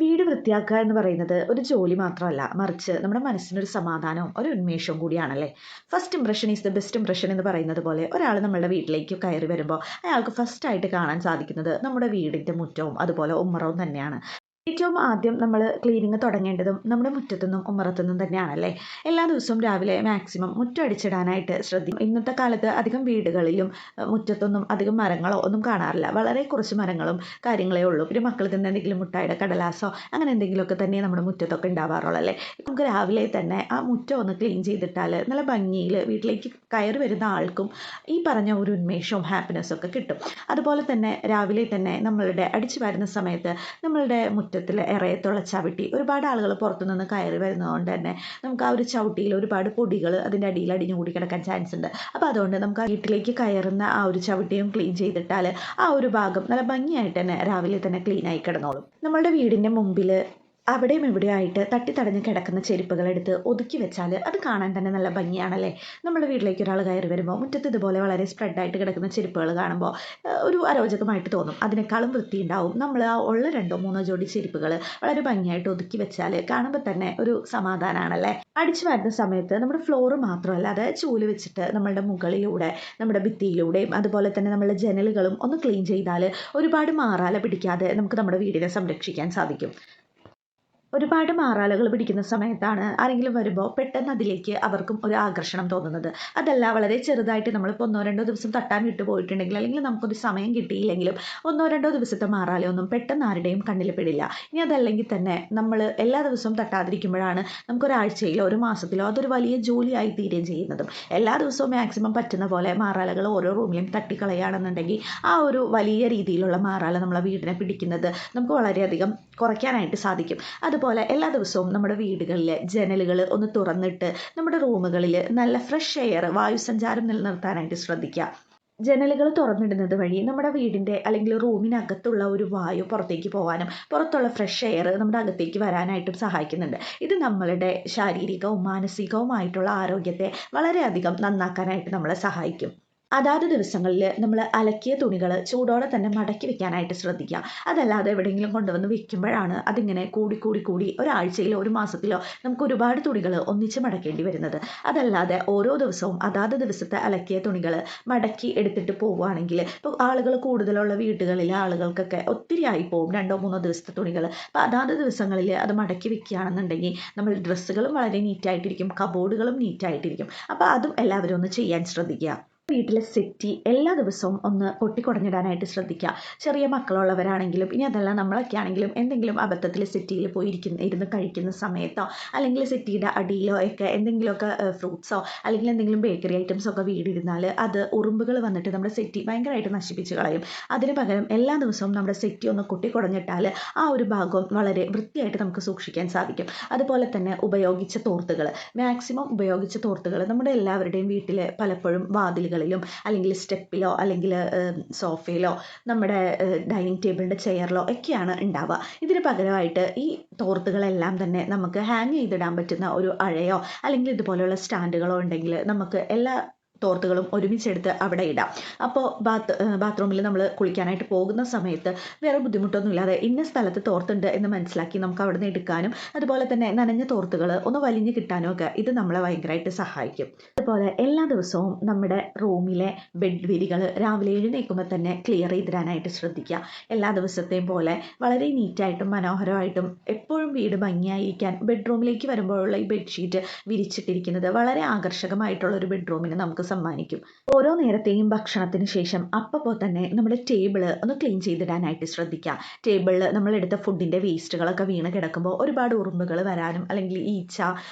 വീട് വൃത്തിയാക്കുക എന്ന് പറയുന്നത് ഒരു ജോലി മാത്രമല്ല, മറിച്ച് നമ്മുടെ മനസ്സിനൊരു സമാധാനവും ഒരു ഉന്മേഷവും കൂടിയാണല്ലേ. First impression is the best impression എന്ന് പറയുന്നത് പോലെ ഒരാൾ നമ്മുടെ വീട്ടിലേക്ക് കയറി വരുമ്പോൾ അയാൾക്ക് ഫസ്റ്റായിട്ട് കാണാൻ സാധിക്കുന്നത് നമ്മുടെ വീടിൻ്റെ മുറ്റവും അതുപോലെ ഉമ്മറവും തന്നെയാണ്. ഏറ്റവും ആദ്യം നമ്മൾ ക്ലീനിങ് തുടങ്ങേണ്ടതും നമ്മുടെ മുറ്റത്തുനിന്നും ഉമ്മറത്തുനിന്നും തന്നെയാണല്ലേ. എല്ലാ ദിവസവും രാവിലെ മാക്സിമം മുറ്റം അടിച്ചിടാനായിട്ട് ശ്രദ്ധിക്കും. ഇന്നത്തെ കാലത്ത് അധികം വീടുകളിലും മുറ്റത്തൊന്നും അധികം മരങ്ങളോ ഒന്നും കാണാറില്ല. വളരെ കുറച്ച് മരങ്ങളും കാര്യങ്ങളേ ഉള്ളൂ. പിന്നെ മക്കൾ തന്നെ എന്തെങ്കിലും മുട്ടായുടെ കടലാസോ അങ്ങനെ എന്തെങ്കിലുമൊക്കെ തന്നെ നമ്മുടെ മുറ്റത്തൊക്കെ ഉണ്ടാവാറുള്ളൂ അല്ലേ. നമുക്ക് രാവിലെ തന്നെ ആ മുറ്റം ഒന്ന് ക്ലീൻ ചെയ്തിട്ടാൽ നല്ല ഭംഗിയിൽ വീട്ടിലേക്ക് കയറി വരുന്ന ആൾക്കും ഈ പറഞ്ഞ ഒരു ഉന്മേഷവും ഹാപ്പിനെസ്സും ഒക്കെ കിട്ടും. അതുപോലെ തന്നെ രാവിലെ തന്നെ നമ്മളുടെ അടിച്ചു വരുന്ന സമയത്ത് നമ്മളുടെ മുറ്റത്തിൽ ഇറയത്തുള്ള ചവിട്ടി ഒരുപാട് ആളുകൾ പുറത്തുനിന്ന് കയറി വരുന്നതുകൊണ്ട് തന്നെ നമുക്ക് ആ ഒരു ചവിട്ടിയിൽ ഒരുപാട് പൊടികൾ അതിൻ്റെ അടിയിൽ അടിഞ്ഞു കൂടി കിടക്കാൻ ചാൻസ് ഉണ്ട്. അപ്പോൾ അതുകൊണ്ട് നമുക്ക് ആ വീട്ടിലേക്ക് കയറുന്ന ആ ഒരു ചവിട്ടിയും ക്ലീൻ ചെയ്തിട്ടാൽ ആ ഒരു ഭാഗം നല്ല ഭംഗിയായിട്ട് തന്നെ രാവിലെ തന്നെ ക്ലീൻ ആയി കിടന്നോളും. നമ്മളുടെ വീടിൻ്റെ മുമ്പിൽ അവിടെയും ഇവിടെയായിട്ട് തട്ടിത്തടഞ്ഞ് കിടക്കുന്ന ചെരുപ്പുകൾ എടുത്ത് ഒതുക്കി വെച്ചാൽ അത് കാണാൻ തന്നെ നല്ല ഭംഗിയാണല്ലേ. നമ്മുടെ വീട്ടിലേക്ക് ഒരാൾ കയറി വരുമ്പോൾ മുറ്റത്ത് ഇതുപോലെ വളരെ സ്പ്രെഡായിട്ട് കിടക്കുന്ന ചെരുപ്പുകൾ കാണുമ്പോൾ ഒരു അരോചകമായിട്ട് തോന്നും. അതിനേക്കാളും വൃത്തിയുണ്ടാവും നമ്മൾ ആ ഉള്ള 2-3 ജോഡി ചെരുപ്പുകൾ വളരെ ഭംഗിയായിട്ട് ഒതുക്കി വെച്ചാൽ കാണുമ്പോൾ തന്നെ ഒരു സമാധാനമാണല്ലേ. അടിച്ചു വരുന്ന സമയത്ത് നമ്മുടെ ഫ്ലോറ് മാത്രമല്ല, അതായത് ചൂല് വെച്ചിട്ട് നമ്മളുടെ മുകളിലൂടെ നമ്മുടെ ഭിത്തിയിലൂടെയും അതുപോലെ തന്നെ നമ്മളുടെ ജനലുകളും ഒന്ന് ക്ലീൻ ചെയ്താൽ ഒരുപാട് മാറാല പിടിക്കാതെ നമുക്ക് നമ്മുടെ വീടിനെ സംരക്ഷിക്കാൻ സാധിക്കും. ഒരുപാട് മാറാലകൾ പിടിക്കുന്ന സമയത്താണ് ആരെങ്കിലും വരുമ്പോൾ പെട്ടെന്ന് അതിലേക്ക് അവർക്കും ഒരു ആകർഷണം തോന്നുന്നത്. അതല്ല, വളരെ ചെറുതായിട്ട് നമ്മളിപ്പോൾ 1-2 ദിവസം തട്ടാൻ വിട്ടു പോയിട്ടുണ്ടെങ്കിൽ അല്ലെങ്കിൽ നമുക്കൊരു സമയം കിട്ടിയില്ലെങ്കിലും 1-2 ദിവസത്തെ മാറാലയൊന്നും പെട്ടെന്ന് ആരുടെയും കണ്ണിൽ പെടില്ല. ഇനി അതല്ലെങ്കിൽ തന്നെ നമ്മൾ എല്ലാ ദിവസവും തട്ടാതിരിക്കുമ്പോഴാണ് നമുക്കൊരാഴ്ചയിലോ ഒരു മാസത്തിലോ അതൊരു വലിയ ജോലിയായി തീരുകയും ചെയ്യുന്നതും. എല്ലാ ദിവസവും മാക്സിമം പറ്റുന്ന പോലെ മാറാലകൾ ഓരോ റൂമിലും തട്ടിക്കളയുകയാണെന്നുണ്ടെങ്കിൽ ആ ഒരു വലിയ രീതിയിലുള്ള മാറാല നമ്മളെ വീടിനെ പിടിക്കുന്നത് നമുക്ക് വളരെയധികം കുറയ്ക്കാനായിട്ട് സാധിക്കും. അതുപോലെ എല്ലാ ദിവസവും നമ്മുടെ വീടുകളിലെ ജനലുകൾ ഒന്ന് തുറന്നിട്ട് നമ്മുടെ റൂമുകളിൽ നല്ല ഫ്രഷ് എയർ വായുസഞ്ചാരം നിലനിർത്താനായിട്ട് ശ്രദ്ധിക്കുക. ജനലുകൾ തുറന്നിടുന്നത് വഴി നമ്മുടെ വീടിൻ്റെ അല്ലെങ്കിൽ റൂമിനകത്തുള്ള ഒരു വായു പുറത്തേക്ക് പോകാനും പുറത്തുള്ള ഫ്രഷ് എയർ നമ്മുടെ അകത്തേക്ക് വരാനായിട്ടും സഹായിക്കുന്നുണ്ട്. ഇത് നമ്മളുടെ ശാരീരികവും മാനസികവുമായിട്ടുള്ള ആരോഗ്യത്തെ വളരെയധികം നന്നാക്കാനായിട്ട് നമ്മളെ സഹായിക്കും. അതാത് ദിവസങ്ങളിൽ നമ്മൾ അലക്കിയ തുണികൾ ചൂടോടെ തന്നെ മടക്കി വെക്കാനായിട്ട് ശ്രദ്ധിക്കുക. അതല്ലാതെ എവിടെയെങ്കിലും കൊണ്ടുവന്ന് വെക്കുമ്പോഴാണ് അതിങ്ങനെ കൂടി ഒരാഴ്ചയിലോ ഒരു മാസത്തിലോ നമുക്ക് ഒരുപാട് തുണികൾ ഒന്നിച്ച് മടക്കേണ്ടി വരുന്നത്. അതല്ലാതെ ഓരോ ദിവസവും അതാത് ദിവസത്തെ അലക്കിയ തുണികൾ മടക്കി എടുത്തിട്ട് പോവുകയാണെങ്കിൽ ഇപ്പോൾ ആളുകൾ കൂടുതലുള്ള വീടുകളിലെ ആളുകൾക്കൊക്കെ ഒത്തിരി ആയി പോകും 2-3 ദിവസത്തെ തുണികൾ. അപ്പോൾ അതാത് ദിവസങ്ങളിൽ അത് മടക്കി വെക്കുകയാണെന്നുണ്ടെങ്കിൽ നമ്മൾ ഡ്രസ്സുകളും വളരെ നീറ്റായിട്ടിരിക്കും, കബോർഡുകളും നീറ്റായിട്ടിരിക്കും. അപ്പോൾ അതും എല്ലാവരും ഒന്ന് ചെയ്യാൻ ശ്രദ്ധിക്കുക. വീട്ടിലെ സെറ്റി എല്ലാ ദിവസവും ഒന്ന് പൊട്ടിക്കുടഞ്ഞിടാനായിട്ട് ശ്രദ്ധിക്കുക. ചെറിയ മക്കളുള്ളവരാണെങ്കിലും ഇനി അതല്ല നമ്മളൊക്കെ ആണെങ്കിലും എന്തെങ്കിലും അബദ്ധത്തിൽ സെറ്റിയിൽ പോയി ഇരുന്ന് കഴിക്കുന്ന സമയത്തോ അല്ലെങ്കിൽ സെറ്റിയുടെ അടിയിലോ ഒക്കെ എന്തെങ്കിലുമൊക്കെ ഫ്രൂട്ട്സോ അല്ലെങ്കിൽ എന്തെങ്കിലും ബേക്കറി ഐറ്റംസോ ഒക്കെ വീടിരുന്നാൽ അത് ഉറുമ്പുകൾ വന്നിട്ട് നമ്മുടെ സെറ്റി ഭയങ്കരമായിട്ട് നശിപ്പിച്ച് കളയും. അതിന് പകരം എല്ലാ ദിവസവും നമ്മുടെ സെറ്റി ഒന്ന് കൊട്ടിക്കുടഞ്ഞിട്ടാൽ ആ ഒരു ഭാഗം വളരെ വൃത്തിയായിട്ട് നമുക്ക് സൂക്ഷിക്കാൻ സാധിക്കും. അതുപോലെ തന്നെ ഉപയോഗിച്ച തോർത്തുകൾ, മാക്സിമം ഉപയോഗിച്ച തോർത്തുകൾ നമ്മുടെ എല്ലാവരുടെയും വീട്ടിൽ പലപ്പോഴും വാതിലുകൾ അല്ലെങ്കിൽ സ്റ്റെപ്പിലോ അല്ലെങ്കിൽ സോഫയിലോ നമ്മുടെ ഡൈനിങ് ടേബിളിൻ്റെ ചെയറിലോ ഒക്കെയാണ് ഉണ്ടാവുക. ഇതിന് പകരമായിട്ട് ഈ തോർത്തുകളെല്ലാം തന്നെ നമുക്ക് ഹാങ് ചെയ്തിടാൻ പറ്റുന്ന ഒരു അഴയോ അല്ലെങ്കിൽ ഇതുപോലെയുള്ള സ്റ്റാൻഡുകളോ ഉണ്ടെങ്കിൽ നമുക്ക് എല്ലാ തോർത്തുകളും ഒരുമിച്ചെടുത്ത് അവിടെ ഇടാം. അപ്പോൾ ബാത്റൂമിൽ നമ്മൾ കുളിക്കാനായിട്ട് പോകുന്ന സമയത്ത് വേറെ ബുദ്ധിമുട്ടൊന്നുമില്ലാതെ ഇന്ന സ്ഥലത്ത് തോർത്തുണ്ട് എന്ന് മനസ്സിലാക്കി നമുക്ക് അവിടെ നിന്ന് എടുക്കാനും അതുപോലെ തന്നെ നനഞ്ഞ തോർത്തുകൾ ഒന്ന് വലിഞ്ഞ് കിട്ടാനും ഒക്കെ ഇത് നമ്മളെ ഭയങ്കരമായിട്ട് സഹായിക്കും. അതുപോലെ എല്ലാ ദിവസവും നമ്മുടെ റൂമിലെ ബെഡ് വിരികൾ രാവിലെ എഴുന്നേൽക്കുമ്പോൾ തന്നെ ക്ലിയർ ചെയ്തിടാനായിട്ട് ശ്രദ്ധിക്കുക. എല്ലാ ദിവസത്തെയും പോലെ വളരെ നീറ്റായിട്ടും മനോഹരമായിട്ടും എപ്പോഴും വീട് ഭംഗിയായിരിക്കാൻ ബെഡ്റൂമിലേക്ക് വരുമ്പോഴുള്ള ഈ ബെഡ്ഷീറ്റ് വിരിച്ചിട്ടിരിക്കുന്നത് വളരെ ആകർഷകമായിട്ടുള്ള ഒരു ബെഡ്റൂമിന് നമുക്ക് സമ്മാനിക്കും. ഓരോ നേരത്തെയും ഭക്ഷണത്തിന് ശേഷം അപ്പോൾ തന്നെ നമ്മുടെ ടേബിള് ഒന്ന് ക്ലീൻ ചെയ്തിടാനായിട്ട് ശ്രദ്ധിക്കുക. ടേബിളിൽ നമ്മളെടുത്ത ഫുഡിൻ്റെ വേസ്റ്റുകളൊക്കെ വീണ് കിടക്കുമ്പോൾ ഒരുപാട് ഉറുമ്പുകൾ വരാനും അല്ലെങ്കിൽ ഈച്ച,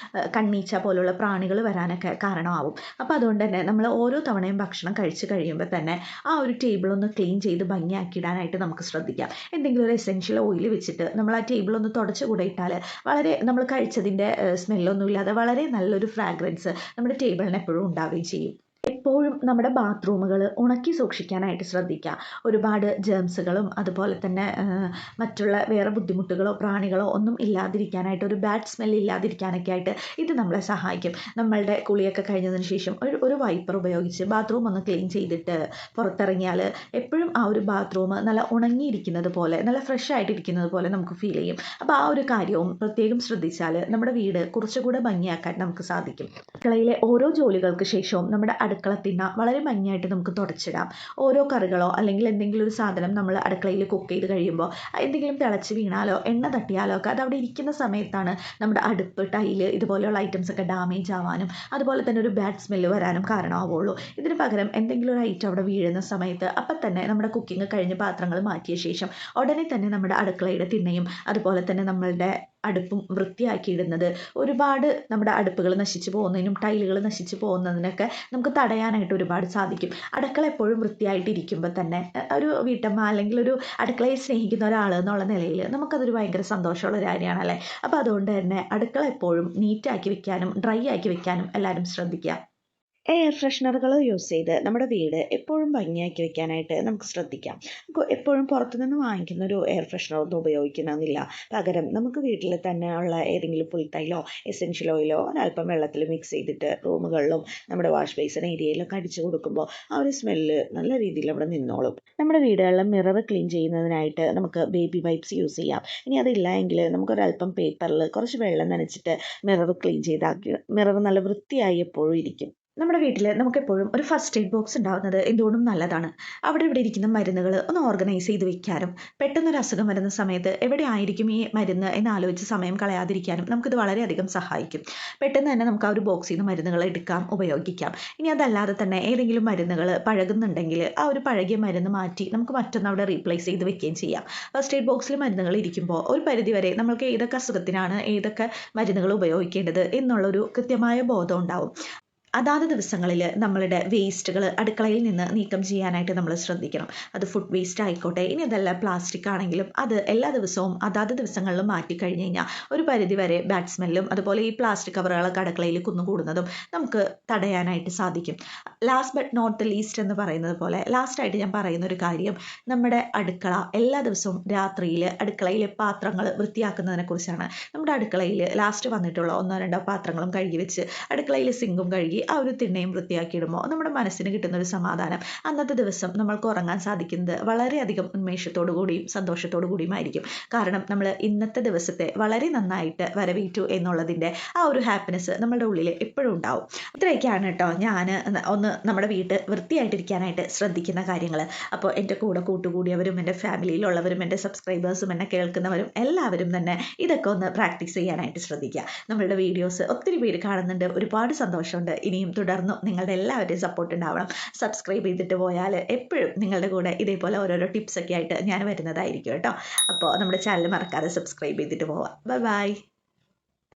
കണ്ണീച്ച പോലുള്ള പ്രാണികൾ വരാനൊക്കെ കാരണമാവും. അപ്പോൾ അതുകൊണ്ട് തന്നെ നമ്മൾ ഓരോ തവണയും ഭക്ഷണം കഴിച്ച് കഴിയുമ്പോൾ തന്നെ ആ ഒരു ടേബിൾ ഒന്ന് ക്ലീൻ ചെയ്ത് ഭംഗിയാക്കിയിടാനായിട്ട് നമുക്ക് ശ്രദ്ധിക്കാം. എന്തെങ്കിലും ഒരു എസെൻഷ്യൽ ഓയിൽ വെച്ചിട്ട് നമ്മൾ ആ ടേബിൾ ഒന്ന് തുടച്ച് കൂടെ ഇട്ടാൽ വളരെ നമ്മൾ കഴിച്ചതിൻ്റെ സ്മെല്ലൊന്നുമില്ലാതെ വളരെ നല്ലൊരു ഫ്രാഗ്രൻസ് നമ്മുടെ ടേബിളിന് എപ്പോഴും ഉണ്ടാവുകയും ചെയ്യും. എപ്പോഴും നമ്മുടെ ബാത്റൂമുകൾ ഉണക്കി സൂക്ഷിക്കാനായിട്ട് ശ്രദ്ധിക്കുക. ഒരുപാട് ജേംസുകളും അതുപോലെ തന്നെ മറ്റുള്ള വേറെ ബുദ്ധിമുട്ടുകളോ പ്രാണികളോ ഒന്നും ഇല്ലാതിരിക്കാനായിട്ട്, ഒരു ബാഡ് സ്മെല്ല് ഇല്ലാതിരിക്കാനൊക്കെ ആയിട്ട് ഇത് നമ്മളെ സഹായിക്കും. നമ്മളുടെ കുളിയൊക്കെ കഴിഞ്ഞതിന് ശേഷം ഒരു വൈപ്പർ ഉപയോഗിച്ച് ബാത്റൂം ഒന്ന് ക്ലീൻ ചെയ്തിട്ട് പുറത്തിറങ്ങിയാൽ എപ്പോഴും ആ ഒരു ബാത്റൂം നല്ല ഉണങ്ങിയിരിക്കുന്നത് പോലെ, നല്ല ഫ്രഷ് ആയിട്ടിരിക്കുന്നത് പോലെ നമുക്ക് ഫീൽ ചെയ്യും. അപ്പോൾ ആ ഒരു കാര്യവും പ്രത്യേകം ശ്രദ്ധിച്ചാൽ നമ്മുടെ വീട് കുറച്ചുകൂടെ ഭംഗിയാക്കാൻ നമുക്ക് സാധിക്കും. അടുക്കളയിലെ ഓരോ ജോലികൾക്ക് ശേഷവും നമ്മുടെ അടുക്കള തിണ്ണ വളരെ ഭംഗിയായിട്ട് നമുക്ക് തുടച്ചിടാം. ഓരോ കറികളോ അല്ലെങ്കിൽ എന്തെങ്കിലും ഒരു സാധനം നമ്മൾ അടുക്കളയിൽ കുക്ക് ചെയ്ത് കഴിയുമ്പോൾ എന്തെങ്കിലും തിളച്ച് വീണാലോ എണ്ണ തട്ടിയാലോ ഒക്കെ അത് അവിടെ ഇരിക്കുന്ന സമയത്താണ് നമ്മുടെ അടുപ്പ്, ടൈല് ഇതുപോലെയുള്ള ഐറ്റംസ് ഒക്കെ ഡാമേജ് ആവാനും അതുപോലെ തന്നെ ഒരു ബാഡ് സ്മെല്ല് വരാനും കാരണമാവുള്ളൂ. ഇതിന് പകരം എന്തെങ്കിലും ഒരു ഐറ്റം അവിടെ വീഴുന്ന സമയത്ത് അപ്പം തന്നെ നമ്മുടെ കുക്കിംഗ് കഴിഞ്ഞ് പാത്രങ്ങൾ മാറ്റിയ ശേഷം ഉടനെ തന്നെ നമ്മുടെ അടുക്കളയുടെ തിണ്ണയും അതുപോലെ തന്നെ നമ്മളുടെ അടുപ്പും വൃത്തിയാക്കിയിടുന്നത് ഒരുപാട് നമ്മുടെ അടുപ്പുകൾ നശിച്ചു പോകുന്നതിനും ടൈലുകൾ നശിച്ചു പോകുന്നതിനൊക്കെ നമുക്ക് തടയാനായിട്ട് ഒരുപാട് സാധിക്കും. അടുക്കള എപ്പോഴും വൃത്തിയായിട്ടിരിക്കുമ്പോൾ തന്നെ ഒരു വീട്ടമ്മ അല്ലെങ്കിൽ ഒരു അടുക്കളയെ സ്നേഹിക്കുന്ന ഒരാൾ എന്നുള്ള നിലയിൽ നമുക്കതൊരു ഭയങ്കര സന്തോഷമുള്ള ഒരു കാര്യമാണല്ലേ. അപ്പോൾ അതുകൊണ്ട് തന്നെ അടുക്കള എപ്പോഴും നീറ്റാക്കി വെക്കാനും ഡ്രൈ ആക്കി വെക്കാനും എല്ലാവരും ശ്രദ്ധിക്കുക. എയർ ഫ്രഷ്നറുകൾ യൂസ് ചെയ്ത് നമ്മുടെ വീട് എപ്പോഴും ഭംഗിയാക്കി വെക്കാനായിട്ട് നമുക്ക് ശ്രദ്ധിക്കാം. എപ്പോഴും പുറത്തുനിന്ന് വാങ്ങിക്കുന്ന ഒരു എയർ ഫ്രഷ്നർ ഒന്നും ഉപയോഗിക്കണമെന്നില്ല. പകരം നമുക്ക് വീട്ടിൽ തന്നെ ഉള്ള ഏതെങ്കിലും പുൽത്തൈലോ എസെൻഷ്യൽ ഓയിലോ ഒരല്പം വെള്ളത്തിൽ മിക്സ് ചെയ്തിട്ട് റൂമുകളിലും നമ്മുടെ വാഷ് ബേസിൻ ഏരിയയിലൊക്കെ അടിച്ചു കൊടുക്കുമ്പോൾ ആ ഒരു സ്മെല്ല് നല്ല രീതിയിൽ അവിടെ നിന്നോളും. നമ്മുടെ വീടുകളിൽ മിറർ ക്ലീൻ ചെയ്യുന്നതിനായിട്ട് നമുക്ക് ബേബി വൈപ്സ് യൂസ് ചെയ്യാം. ഇനി അതില്ല എങ്കിൽ നമുക്കൊരല്പം പേപ്പറിൽ കുറച്ച് വെള്ളം നനച്ചിട്ട് മിറർ ക്ലീൻ ചെയ്താക്കി മിറർ നല്ല വൃത്തിയായി എപ്പോഴും ഇരിക്കും. നമ്മുടെ വീട്ടിൽ നമുക്കെപ്പോഴും ഒരു ഫസ്റ്റ് എയ്ഡ് ബോക്സ് ഉണ്ടാകുന്നത് എന്തുകൊണ്ടും നല്ലതാണ്. അവിടെ ഇവിടെ ഇരിക്കുന്ന മരുന്നുകൾ ഒന്ന് ഓർഗനൈസ് ചെയ്ത് വെക്കാനും പെട്ടെന്നൊരു അസുഖം വരുന്ന സമയത്ത് എവിടെ ആയിരിക്കും ഈ മരുന്ന് എന്നാലോചിച്ച് സമയം കളയാതിരിക്കാനും നമുക്കിത് വളരെയധികം സഹായിക്കും. പെട്ടെന്ന് തന്നെ നമുക്ക് ആ ഒരു ബോക്സിൽ നിന്ന് മരുന്നുകൾ എടുക്കാം, ഉപയോഗിക്കാം. ഇനി അതല്ലാതെ തന്നെ ഏതെങ്കിലും മരുന്നുകൾ പഴകുന്നുണ്ടെങ്കിൽ ആ ഒരു പഴകിയ മരുന്ന് മാറ്റി നമുക്ക് മറ്റൊന്ന് അവിടെ റീപ്ലേസ് ചെയ്ത് വെക്കുകയും ചെയ്യാം. ഫസ്റ്റ് എയ്ഡ് ബോക്സിൽ മരുന്നുകൾ ഇരിക്കുമ്പോൾ ഒരു പരിധിവരെ നമുക്ക് ഏതൊക്കെ അസുഖത്തിനാണ് ഏതൊക്കെ മരുന്നുകൾ ഉപയോഗിക്കേണ്ടത് എന്നുള്ളൊരു കൃത്യമായ ബോധം ഉണ്ടാവും. അതാത് ദിവസങ്ങളിൽ നമ്മളുടെ വേസ്റ്റുകൾ അടുക്കളയിൽ നിന്ന് നീക്കം ചെയ്യാനായിട്ട് നമ്മൾ ശ്രദ്ധിക്കണം. അത് ഫുഡ് വേസ്റ്റ് ആയിക്കോട്ടെ, ഇനി അതല്ല പ്ലാസ്റ്റിക് ആണെങ്കിലും അത് എല്ലാ ദിവസവും അതാത് ദിവസങ്ങളിൽ മാറ്റി കഴിഞ്ഞ് കഴിഞ്ഞാൽ ഒരു പരിധിവരെ ബാഡ് സ്മെല്ലും അതുപോലെ ഈ പ്ലാസ്റ്റിക് കവറുകളൊക്കെ അടുക്കളയിൽ കുന്നുകൂടുന്നതും നമുക്ക് തടയാനായിട്ട് സാധിക്കും. Last but not the least എന്ന് പറയുന്നത് പോലെ ലാസ്റ്റായിട്ട് ഞാൻ പറയുന്ന ഒരു കാര്യം, നമ്മുടെ അടുക്കള എല്ലാ ദിവസവും രാത്രിയിൽ അടുക്കളയിലെ പാത്രങ്ങൾ വൃത്തിയാക്കുന്നതിനെ കുറിച്ചാണ്. നമ്മുടെ അടുക്കളയിൽ ലാസ്റ്റ് വന്നിട്ടുള്ള 1-2 പാത്രങ്ങളും കഴുകി വെച്ച് അടുക്കളയിൽ സിങ്കും കഴുകി ആ ഒരു തിണ്ണയും വൃത്തിയാക്കിയിടുമ്പോൾ നമ്മുടെ മനസ്സിന് കിട്ടുന്ന ഒരു സമാധാനം, അന്നത്തെ ദിവസം നമ്മൾക്ക് ഉറങ്ങാൻ സാധിക്കുന്നത് വളരെയധികം ഉന്മേഷത്തോടു കൂടിയും സന്തോഷത്തോടു കൂടിയുമായിരിക്കും. കാരണം നമ്മൾ ഇന്നത്തെ ദിവസത്തെ വളരെ നന്നായിട്ട് വരവേറ്റു എന്നുള്ളതിൻ്റെ ആ ഒരു ഹാപ്പിനെസ് നമ്മളുടെ ഉള്ളിൽ എപ്പോഴും ഉണ്ടാവും. ഇത്രയൊക്കെയാണ് കേട്ടോ ഞാൻ ഒന്ന് നമ്മുടെ വീട് വൃത്തിയായിട്ടിരിക്കാനായിട്ട് ശ്രദ്ധിക്കുന്ന കാര്യങ്ങൾ. അപ്പോൾ എൻ്റെ കൂടെ കൂട്ടുകൂടിയവരും എൻ്റെ ഫാമിലിയിലുള്ളവരും എൻ്റെ സബ്സ്ക്രൈബേഴ്സും എന്നെ കേൾക്കുന്നവരും എല്ലാവരും തന്നെ ഇതൊക്കെ ഒന്ന് പ്രാക്ടീസ് ചെയ്യാനായിട്ട് ശ്രദ്ധിക്കുക. നമ്മളുടെ വീഡിയോസ് ഒത്തിരി പേര് കാണുന്നുണ്ട്, ഒരുപാട് സന്തോഷമുണ്ട്. ഇനിയും തുടർന്നും നിങ്ങളുടെ എല്ലാവരുടെയും സപ്പോർട്ട് ഉണ്ടാവണം. സബ്സ്ക്രൈബ് ചെയ്തിട്ട് പോയാൽ എപ്പോഴും നിങ്ങളുടെ കൂടെ ഇതേപോലെ ഓരോരോ ടിപ്സൊക്കെ ആയിട്ട് ഞാൻ വരുന്നതായിരിക്കും കേട്ടോ. അപ്പോൾ നമ്മുടെ ചാനൽ മറക്കാതെ സബ്സ്ക്രൈബ് ചെയ്തിട്ട് പോവാം. Bye bye.